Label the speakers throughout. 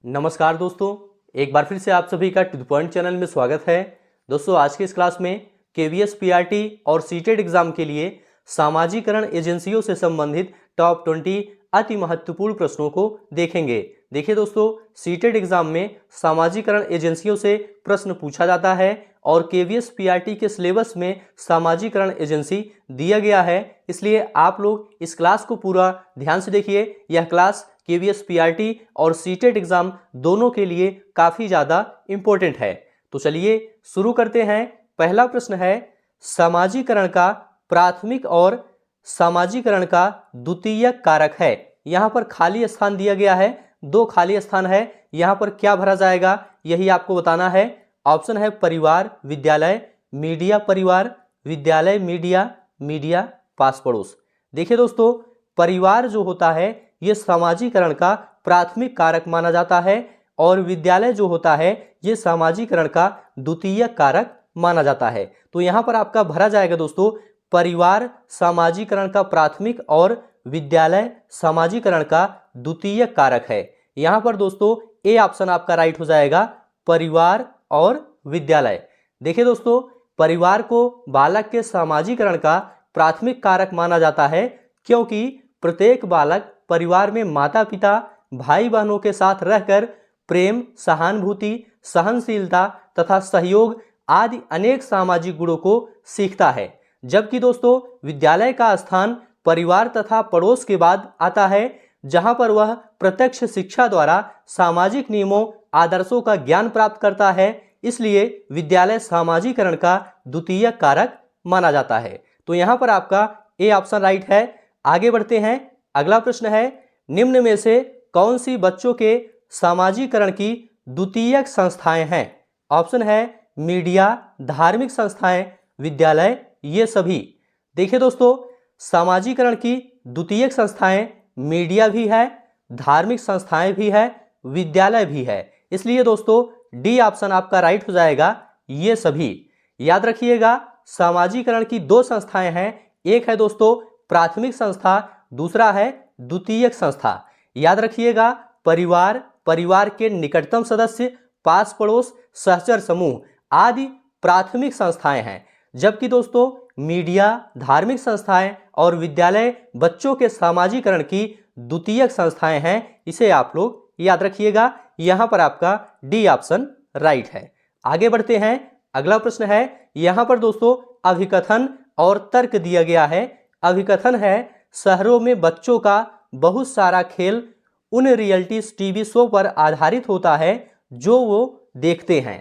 Speaker 1: नमस्कार दोस्तों, एक बार फिर से आप सभी का टू द पॉइंट चैनल में स्वागत है। दोस्तों, आज की इस क्लास में केवीएस पीआरटी और सीटेट एग्जाम के लिए सामाजिकरण एजेंसियों से संबंधित टॉप 20 अति महत्वपूर्ण प्रश्नों को देखेंगे। देखिए दोस्तों, सीटेट एग्जाम में सामाजिकरण एजेंसियों से प्रश्न पूछा जाता है और केवीएस पीआरटी के सिलेबस में सामाजिकरण एजेंसी दिया गया है, इसलिए आप लोग इस क्लास को पूरा ध्यान से देखिए। यह क्लास केवीएस पीआरटी और सीटेट एग्जाम दोनों के लिए काफी ज्यादा इंपॉर्टेंट है। तो चलिए शुरू करते हैं। पहला प्रश्न है, सामाजिकरण का प्राथमिक और सामाजिकरण का द्वितीयक कारक है। यहां पर खाली स्थान दिया गया है, 2 खाली स्थान है। यहां पर क्या भरा जाएगा यही आपको बताना है। ऑप्शन है परिवार विद्यालय, मीडिया परिवार, विद्यालय मीडिया, मीडिया पास पड़ोस। देखिए दोस्तों, परिवार जो होता है ये सामाजिकरण का प्राथमिक कारक माना जाता है और विद्यालय जो होता है ये सामाजिकरण का द्वितीयक कारक माना जाता है। तो यहां पर आपका भरा जाएगा दोस्तों, परिवार सामाजिकरण का प्राथमिक और विद्यालय सामाजिकरण का द्वितीयक कारक है। यहां पर दोस्तों ए ऑप्शन आपका राइट हो जाएगा, परिवार और विद्यालय। देखिए दोस्तों, परिवार को बालक के सामाजिकरण का प्राथमिक कारक माना जाता है क्योंकि प्रत्येक बालक परिवार में माता पिता भाई बहनों के साथ रहकर प्रेम, सहानुभूति, सहनशीलता तथा सहयोग आदि अनेक सामाजिक गुणों को सीखता है। जबकि दोस्तों विद्यालय का स्थान परिवार तथा पड़ोस के बाद आता है, जहां पर वह प्रत्यक्ष शिक्षा द्वारा सामाजिक नियमों आदर्शों का ज्ञान प्राप्त करता है। इसलिए विद्यालय सामाजिकरण का द्वितीयक कारक माना जाता है। तो यहां पर आपका ए ऑप्शन राइट है। आगे बढ़ते हैं। अगला प्रश्न है, निम्न में से कौन सी बच्चों के सामाजिकरण की द्वितीयक संस्थाएं हैं। ऑप्शन है मीडिया, धार्मिक संस्थाएं, विद्यालय, ये सभी। देखिए दोस्तों, सामाजिकरण की द्वितीयक संस्थाएं मीडिया भी है, धार्मिक संस्थाएं भी है, विद्यालय भी है। इसलिए दोस्तों डी ऑप्शन आपका राइट हो जाएगा, ये सभी। याद रखिएगा, सामाजिकरण की 2 संस्थाएं हैं, एक है दोस्तों प्राथमिक संस्था, दूसरा है द्वितीयक संस्था। याद रखिएगा, परिवार, परिवार के निकटतम सदस्य, पास पड़ोस, सहचर समूह आदि प्राथमिक संस्थाएं हैं। जबकि दोस्तों मीडिया, धार्मिक संस्थाएं और विद्यालय बच्चों के सामाजिकरण की द्वितीयक संस्थाएं हैं। इसे आप लोग याद रखिएगा। यहां पर आपका डी ऑप्शन राइट है। आगे बढ़ते हैं। अगला प्रश्न है, यहां पर दोस्तों अभिकथन और तर्क दिया गया है। अभिकथन है, शहरों में बच्चों का बहुत सारा खेल उन रियलिटी टीवी शो पर आधारित होता है जो वो देखते हैं।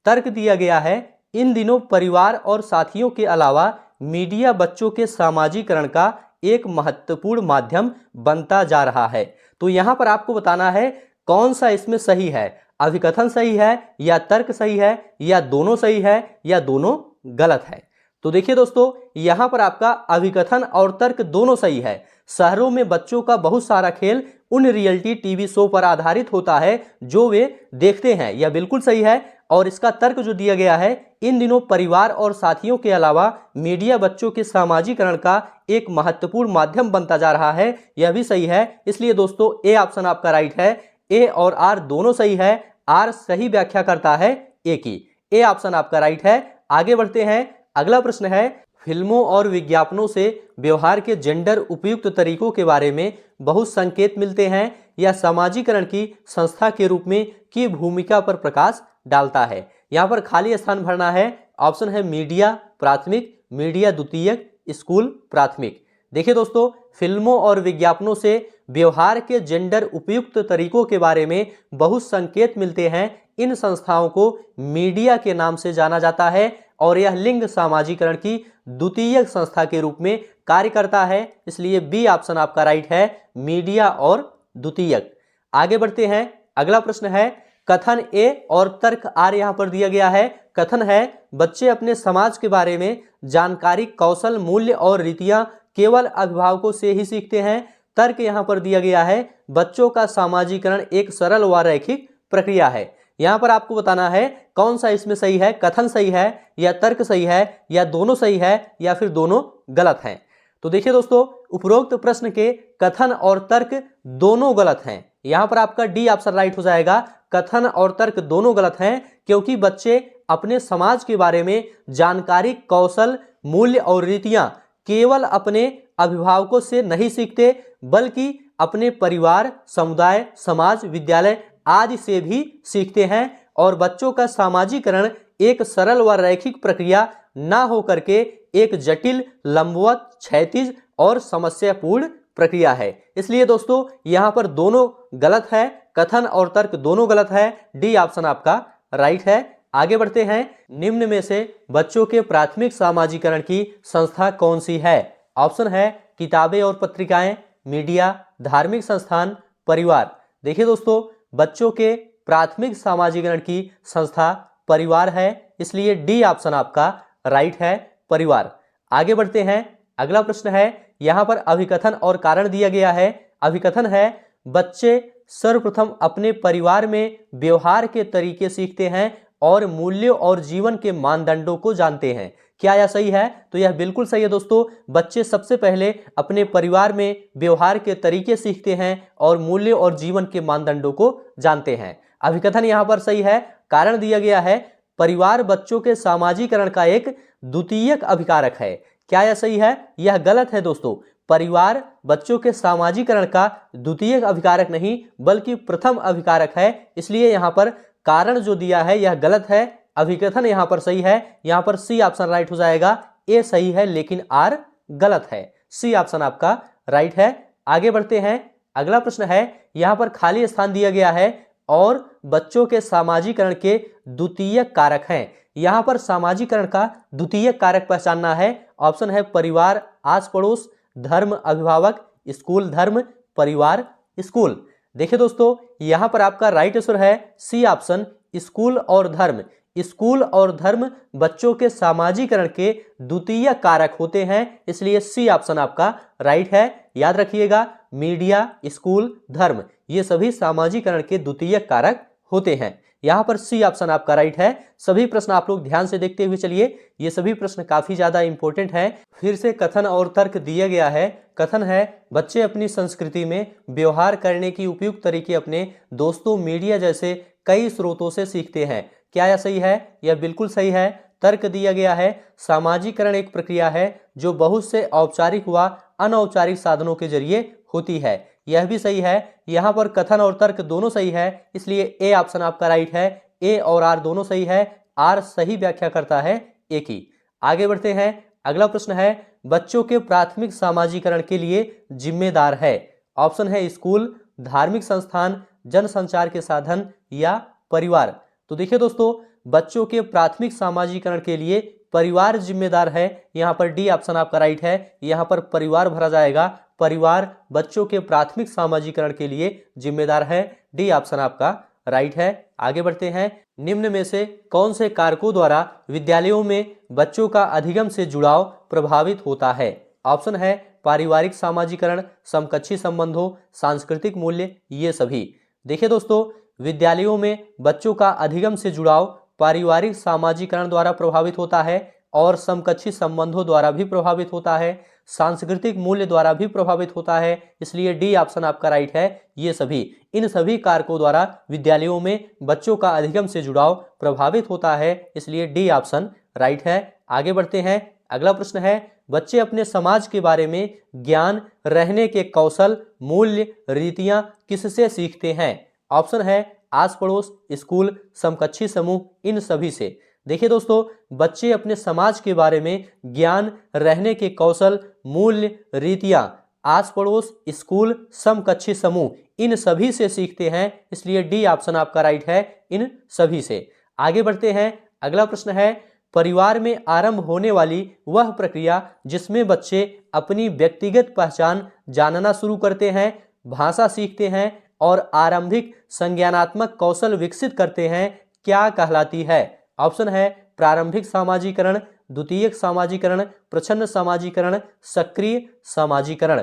Speaker 1: तर्क दिया गया है, इन दिनों परिवार और साथियों के अलावा मीडिया बच्चों के सामाजिकरण का एक महत्वपूर्ण माध्यम बनता जा रहा है। तो यहां पर आपको बताना है कौन सा इसमें सही है, अभिकथन सही है या तर्क सही है या दोनों सही है या दोनों गलत है। तो देखिए दोस्तों, यहां पर आपका अभिकथन और तर्क दोनों सही है। शहरों में बच्चों का बहुत सारा खेल उन रियलिटी टीवी शो पर आधारित होता है जो वे देखते हैं, यह बिल्कुल सही है। और इसका तर्क जो दिया गया है, इन दिनों परिवार और साथियों के अलावा मीडिया बच्चों के सामाजिकरण का एक महत्वपूर्ण माध्यम बनता जा रहा है, यह भी सही है। इसलिए दोस्तों ए ऑप्शन आपका राइट है। ए और आर दोनों सही है। आर सही व्याख्या करता है ए की। ए ऑप्शन आपका राइट है। आगे बढ़ते हैं। अगला प्रश्न है, फिल्मों और विज्ञापनों से व्यवहार के जेंडर उपयुक्त तरीकों के बारे में बहुत संकेत मिलते हैं, यह सामाजिकरण की संस्था के रूप में की भूमिका पर प्रकाश डालता है। यहां पर खाली स्थान भरना है। ऑप्शन है मीडिया प्राथमिक, मीडिया द्वितीयक, स्कूल प्राथमिक। देखिए दोस्तों, फिल्मों और विज्ञापनों से व्यवहार के जेंडर उपयुक्त तरीकों के बारे में बहुत संकेत मिलते हैं। इन संस्थाओं को मीडिया के नाम से जाना जाता है और यह लिंग सामाजिकरण की द्वितीयक संस्था के रूप में कार्य करता है। इसलिए बी ऑप्शन आपका राइट है, मीडिया और द्वितीयक। आगे बढ़ते हैं। अगला प्रश्न है, कथन ए और तर्क आर यहां पर दिया गया है। कथन है, बच्चे अपने समाज के बारे में जानकारी, कौशल, मूल्य और रीतियां केवल अभिभावकों से ही सीखते हैं। तर्क यहां पर दिया गया है, बच्चों का सामाजिकरण एक सरल व रैखिक प्रक्रिया है। यहां पर आपको बताना है कौन सा इसमें सही है, कथन सही है या तर्क सही है या दोनों सही है या फिर दोनों गलत हैं। तो देखिए दोस्तों, उपरोक्त प्रश्न के कथन और तर्क दोनों गलत हैं। यहाँ पर आपका डी ऑप्शन राइट हो जाएगा। कथन और तर्क दोनों गलत हैं, क्योंकि बच्चे अपने समाज के बारे में जानकारी, कौशल, मूल्य और रीतियां केवल अपने अभिभावकों से नहीं सीखते, बल्कि अपने परिवार, समुदाय, समाज, विद्यालय आदि से भी सीखते हैं। और बच्चों का सामाजिकरण एक सरल व रैखिक प्रक्रिया ना हो करके एक जटिल, लंबवत, क्षैतिज और समस्यापूर्ण प्रक्रिया है। इसलिए दोस्तों यहाँ पर दोनों गलत है, कथन और तर्क दोनों गलत है। डी ऑप्शन आपका राइट है। आगे बढ़ते हैं। निम्न में से बच्चों के प्राथमिक सामाजिकरण की संस्था कौन सी है? ऑप्शन है किताबें और पत्रिकाएं, मीडिया, धार्मिक संस्थान, परिवार। देखिए दोस्तों, बच्चों के प्राथमिक सामाजिकरण की संस्था परिवार है, इसलिए डी ऑप्शन आपका राइट है, परिवार। आगे बढ़ते हैं। अगला प्रश्न है, यहां पर अभिकथन और कारण दिया गया है। अभिकथन है बच्चे सर्वप्रथम अपने परिवार में व्यवहार के तरीके सीखते हैं और मूल्यों और जीवन के मानदंडों को जानते हैं। क्या यह सही है? तो यह बिल्कुल सही है दोस्तों। बच्चे सबसे पहले अपने परिवार में व्यवहार के तरीके सीखते हैं और मूल्यों और जीवन के मानदंडों को जानते हैं। अभिकथन यहां पर सही है। कारण दिया गया है परिवार बच्चों के सामाजिकरण का एक द्वितीयक अभिकारक है। क्या यह सही है? यह गलत है दोस्तों। परिवार बच्चों के सामाजिकरण का द्वितीयक अभिकारक नहीं, बल्कि प्रथम अभिकारक है। इसलिए यहां पर कारण जो दिया है यह गलत है। अभिकथन यहां पर सही है। यहां पर सी ऑप्शन राइट हो जाएगा। ए सही है लेकिन आर गलत है। सी ऑप्शन आपका राइट है। आगे बढ़ते हैं। अगला प्रश्न है, यहां पर खाली स्थान दिया गया है और बच्चों के सामाजिकरण के द्वितीयक कारक हैं। यहां पर सामाजिकरण का द्वितीयक कारक पहचानना है। ऑप्शन है परिवार, आस पड़ोस, धर्म, अभिभावक, स्कूल, धर्म, परिवार, स्कूल। देखिए दोस्तों, यहां पर आपका राइट आंसर है सी ऑप्शन, स्कूल और धर्म। स्कूल और धर्म बच्चों के सामाजिकरण के द्वितीयक कारक होते हैं, इसलिए सी ऑप्शन आपका राइट है। याद रखिएगा, मीडिया, स्कूल, धर्म ये सभी सामाजिकरण के द्वितीयक कारक होते हैं। यहां पर सी ऑप्शन आपका राइट है। सभी प्रश्न आप लोग ध्यान से देखते हुए चलिए, ये सभी प्रश्न काफी ज्यादा इंपॉर्टेंट हैं। फिर से कथन और तर्क दिया गया है। कथन है बच्चे अपनी संस्कृति में व्यवहार करने की उपयुक्त तरीके अपने दोस्तों, मीडिया जैसे कई स्रोतों से सीखते हैं। क्या यह सही है? यह बिल्कुल सही है। तर्क दिया गया है सामाजिकरण एक प्रक्रिया है जो बहुत से औपचारिक व अनौपचारिक साधनों के जरिए होती है। यह भी सही है। यहां पर कथन और तर्क दोनों सही है, इसलिए ए ऑप्शन आपका राइट है। ए और आर दोनों सही है। आर सही व्याख्या करता है ए की। आगे बढ़ते हैं। अगला प्रश्न है, बच्चों के प्राथमिक सामाजिकरण के लिए जिम्मेदार है। ऑप्शन है स्कूल, धार्मिक संस्थान, जनसंचार के साधन या परिवार। तो देखिए दोस्तों, बच्चों के प्राथमिक सामाजिकरण के लिए परिवार जिम्मेदार है। यहाँ पर डी ऑप्शन आपका राइट है। यहाँ पर परिवार भरा जाएगा। परिवार बच्चों के प्राथमिक सामाजिकरण के लिए जिम्मेदार है। डी ऑप्शन आपका राइट है। आगे बढ़ते हैं। निम्न में से कौन से कारकों द्वारा विद्यालयों में बच्चों का अधिगम से जुड़ाव प्रभावित होता है? ऑप्शन है पारिवारिक सामाजिकरण, समकक्षी संबंधों, सांस्कृतिक मूल्य, ये सभी। देखिए दोस्तों, विद्यालयों में बच्चों का अधिगम से जुड़ाव पारिवारिक सामाजिकरण द्वारा प्रभावित होता है और समकक्षी संबंधों द्वारा भी प्रभावित होता है, सांस्कृतिक मूल्य द्वारा भी प्रभावित होता है। इसलिए डी ऑप्शन आपका राइट है। ये सभी, इन सभी कारकों द्वारा विद्यालयों में बच्चों का अधिगम से जुड़ाव प्रभावित होता है, इसलिए डी ऑप्शन राइट है। आगे बढ़ते हैं। अगला प्रश्न है, बच्चे अपने समाज के बारे में ज्ञान, रहने के कौशल, मूल्य, रीतियां किससे सीखते हैं? ऑप्शन है आस पड़ोस, स्कूल, समकक्षी समूह, इन सभी से। देखिए दोस्तों, बच्चे अपने समाज के बारे में ज्ञान, रहने के कौशल, मूल्य, रीतियां आस पड़ोस, स्कूल, समकक्षी समूह, इन सभी से सीखते हैं, इसलिए डी ऑप्शन आपका राइट है, इन सभी से। आगे बढ़ते हैं। अगला प्रश्न है, परिवार में आरंभ होने वाली वह प्रक्रिया जिसमें बच्चे अपनी व्यक्तिगत पहचान जानना शुरू करते हैं, भाषा सीखते हैं और आरंभिक संज्ञानात्मक कौशल विकसित करते हैं, क्या कहलाती है? ऑप्शन है प्रारंभिक सामाजिकरण, द्वितीयक सामाजिकरण, प्रच्छन्न सामाजिकरण, सक्रिय सामाजिकरण।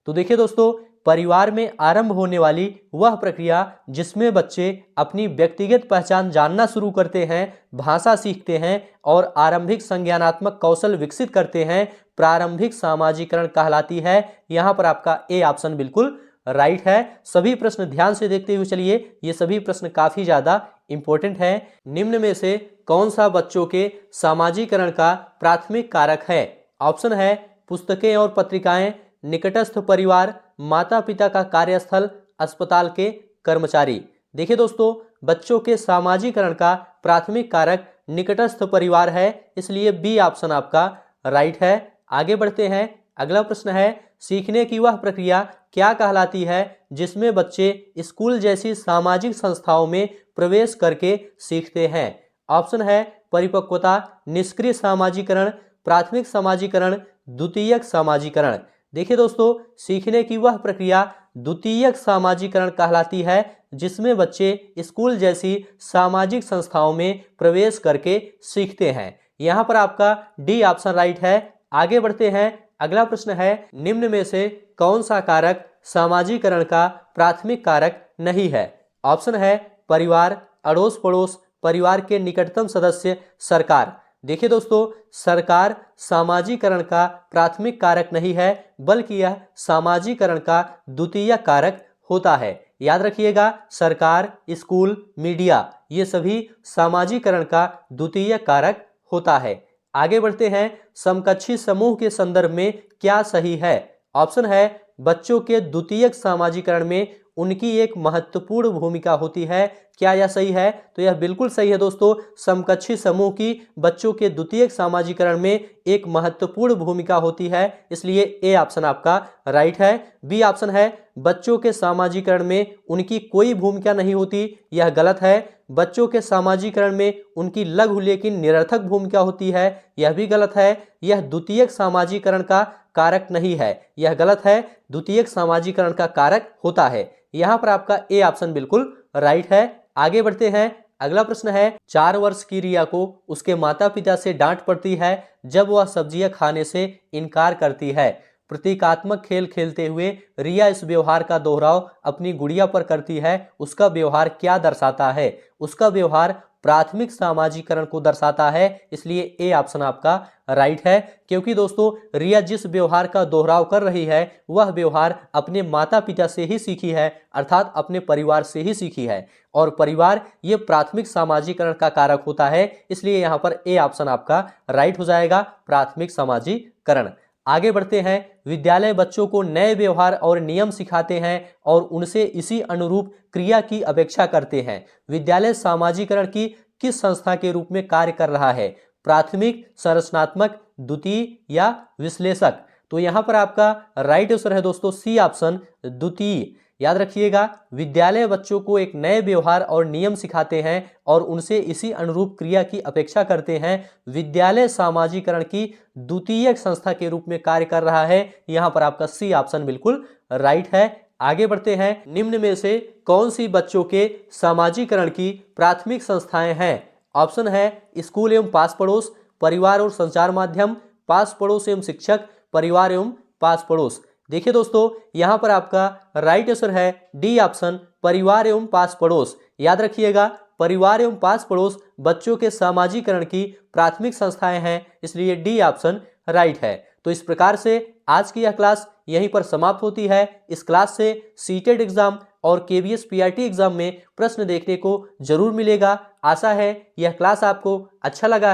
Speaker 1: तो देखिए दोस्तों, परिवार में आरंभ होने वाली वह प्रक्रिया जिसमें बच्चे अपनी व्यक्तिगत पहचान जानना शुरू करते हैं, भाषा सीखते हैं और आरंभिक संज्ञानात्मक कौशल विकसित करते हैं, प्रारंभिक सामाजिकरण कहलाती है। यहाँ पर आपका ए ऑप्शन बिल्कुल राइट है। सभी प्रश्न ध्यान से देखते हुए चलिए, ये सभी प्रश्न काफी ज्यादा इंपॉर्टेंट है। निम्न में से कौन सा बच्चों के सामाजिकरण का प्राथमिक कारक है? ऑप्शन है पुस्तकें और पत्रिकाएं, निकटस्थ परिवार, माता पिता का कार्यस्थल, अस्पताल के कर्मचारी। देखिए दोस्तों, बच्चों के सामाजिकरण का प्राथमिक कारक निकटस्थ परिवार है, इसलिए बी ऑप्शन आपका राइट है। आगे बढ़ते हैं। अगला प्रश्न है, सीखने की वह प्रक्रिया क्या कहलाती है जिसमें बच्चे स्कूल जैसी सामाजिक संस्थाओं में प्रवेश करके सीखते हैं? ऑप्शन है परिपक्वता, निष्क्रिय सामाजिकरण, प्राथमिक सामाजिकरण, द्वितीयक सामाजिकरण। देखिए दोस्तों, सीखने की वह प्रक्रिया द्वितीयक सामाजिकरण कहलाती है जिसमें बच्चे स्कूल जैसी सामाजिक संस्थाओं में प्रवेश करके सीखते हैं। यहाँ पर आपका डी ऑप्शन राइट है। आगे बढ़ते हैं। अगला प्रश्न है, निम्न में से कौन सा कारक सामाजिकरण का प्राथमिक कारक नहीं है? ऑप्शन है परिवार, अड़ोस पड़ोस, परिवार के निकटतम सदस्य, सरकार। देखिए दोस्तों, सरकार सामाजिकरण का प्राथमिक कारक नहीं है, बल्कि यह सामाजिकरण का द्वितीय कारक होता है। याद रखिएगा, सरकार, स्कूल, मीडिया, ये सभी सामाजिकरण का द्वितीय कारक होता है। आगे बढ़ते हैं। समकक्षी समूह के संदर्भ में क्या सही है? ऑप्शन है बच्चों के द्वितीयक सामाजिकरण में उनकी एक महत्वपूर्ण भूमिका होती है। क्या यह सही है? तो यह बिल्कुल सही है दोस्तों। समकक्षी समूह की बच्चों के द्वितीयक सामाजिकरण में एक महत्वपूर्ण भूमिका होती है, इसलिए ए ऑप्शन आपका राइट है। बी ऑप्शन है बच्चों के सामाजिकरण में उनकी कोई भूमिका नहीं होती, यह गलत है। बच्चों के सामाजिकरण में उनकी लघु लेकिन निरर्थक भूमिका होती है, यह भी गलत है। यह द्वितीयक सामाजिकरण का कारक नहीं है, यह गलत है। द्वितीयक सामाजिकरण का कारक होता है। यहाँ पर आपका ए ऑप्शन बिल्कुल राइट है। आगे बढ़ते हैं। अगला प्रश्न है, 4 वर्ष की रिया को उसके माता पिता से डांट पड़ती है जब वह सब्जियां खाने से इनकार करती है। प्रतीकात्मक खेल खेलते हुए रिया इस व्यवहार का दोहराव अपनी गुड़िया पर करती है। उसका व्यवहार क्या दर्शाता है? उसका व्यवहार प्राथमिक सामाजिकरण को दर्शाता है, इसलिए ए ऑप्शन आपका राइट है। क्योंकि दोस्तों, रिया जिस व्यवहार का दोहराव कर रही है वह व्यवहार अपने माता पिता से ही सीखी है, अर्थात अपने परिवार से ही सीखी है, और परिवार ये प्राथमिक सामाजिकरण का कारक होता है, इसलिए यहाँ पर ए ऑप्शन आपका राइट हो जाएगा, प्राथमिक सामाजिकरण। आगे बढ़ते हैं। विद्यालय बच्चों को नए व्यवहार और नियम सिखाते हैं और उनसे इसी अनुरूप क्रिया की अपेक्षा करते हैं। विद्यालय सामाजिकरण की किस संस्था के रूप में कार्य कर रहा है? प्राथमिक, संरचनात्मक, द्वितीय या विश्लेषक? तो यहाँ पर आपका राइट आंसर है दोस्तों सी ऑप्शन द्वितीय। याद रखिएगा, विद्यालय बच्चों को एक नए व्यवहार और नियम सिखाते हैं और उनसे इसी अनुरूप क्रिया की अपेक्षा करते हैं। विद्यालय सामाजिकरण की द्वितीयक संस्था के रूप में कार्य कर रहा है। यहाँ पर आपका सी ऑप्शन बिल्कुल राइट है। आगे बढ़ते हैं। निम्न में से कौन सी बच्चों के सामाजिकरण की प्राथमिक संस्थाएं हैं? ऑप्शन है स्कूल एवं पास पड़ोस, परिवार और संचार माध्यम, पास पड़ोस एवं शिक्षक, परिवार एवं पास पड़ोस। देखिए दोस्तों, यहाँ पर आपका राइट आंसर है डी ऑप्शन परिवार एवं पास पड़ोस। याद रखिएगा, परिवार एवं पास पड़ोस बच्चों के सामाजिकरण की प्राथमिक संस्थाएं हैं, इसलिए डी ऑप्शन राइट है। तो इस प्रकार से आज की यह क्लास यहीं पर समाप्त होती है। इस क्लास से सीटेट एग्जाम और केवीएस पीआरटी एग्जाम में प्रश्न देखने को जरूर मिलेगा। आशा है यह क्लास आपको अच्छा लगा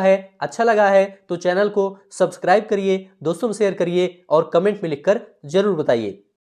Speaker 1: है तो चैनल को सब्सक्राइब करिए, दोस्तों में शेयर करिए और कमेंट में लिखकर जरूर बताइए।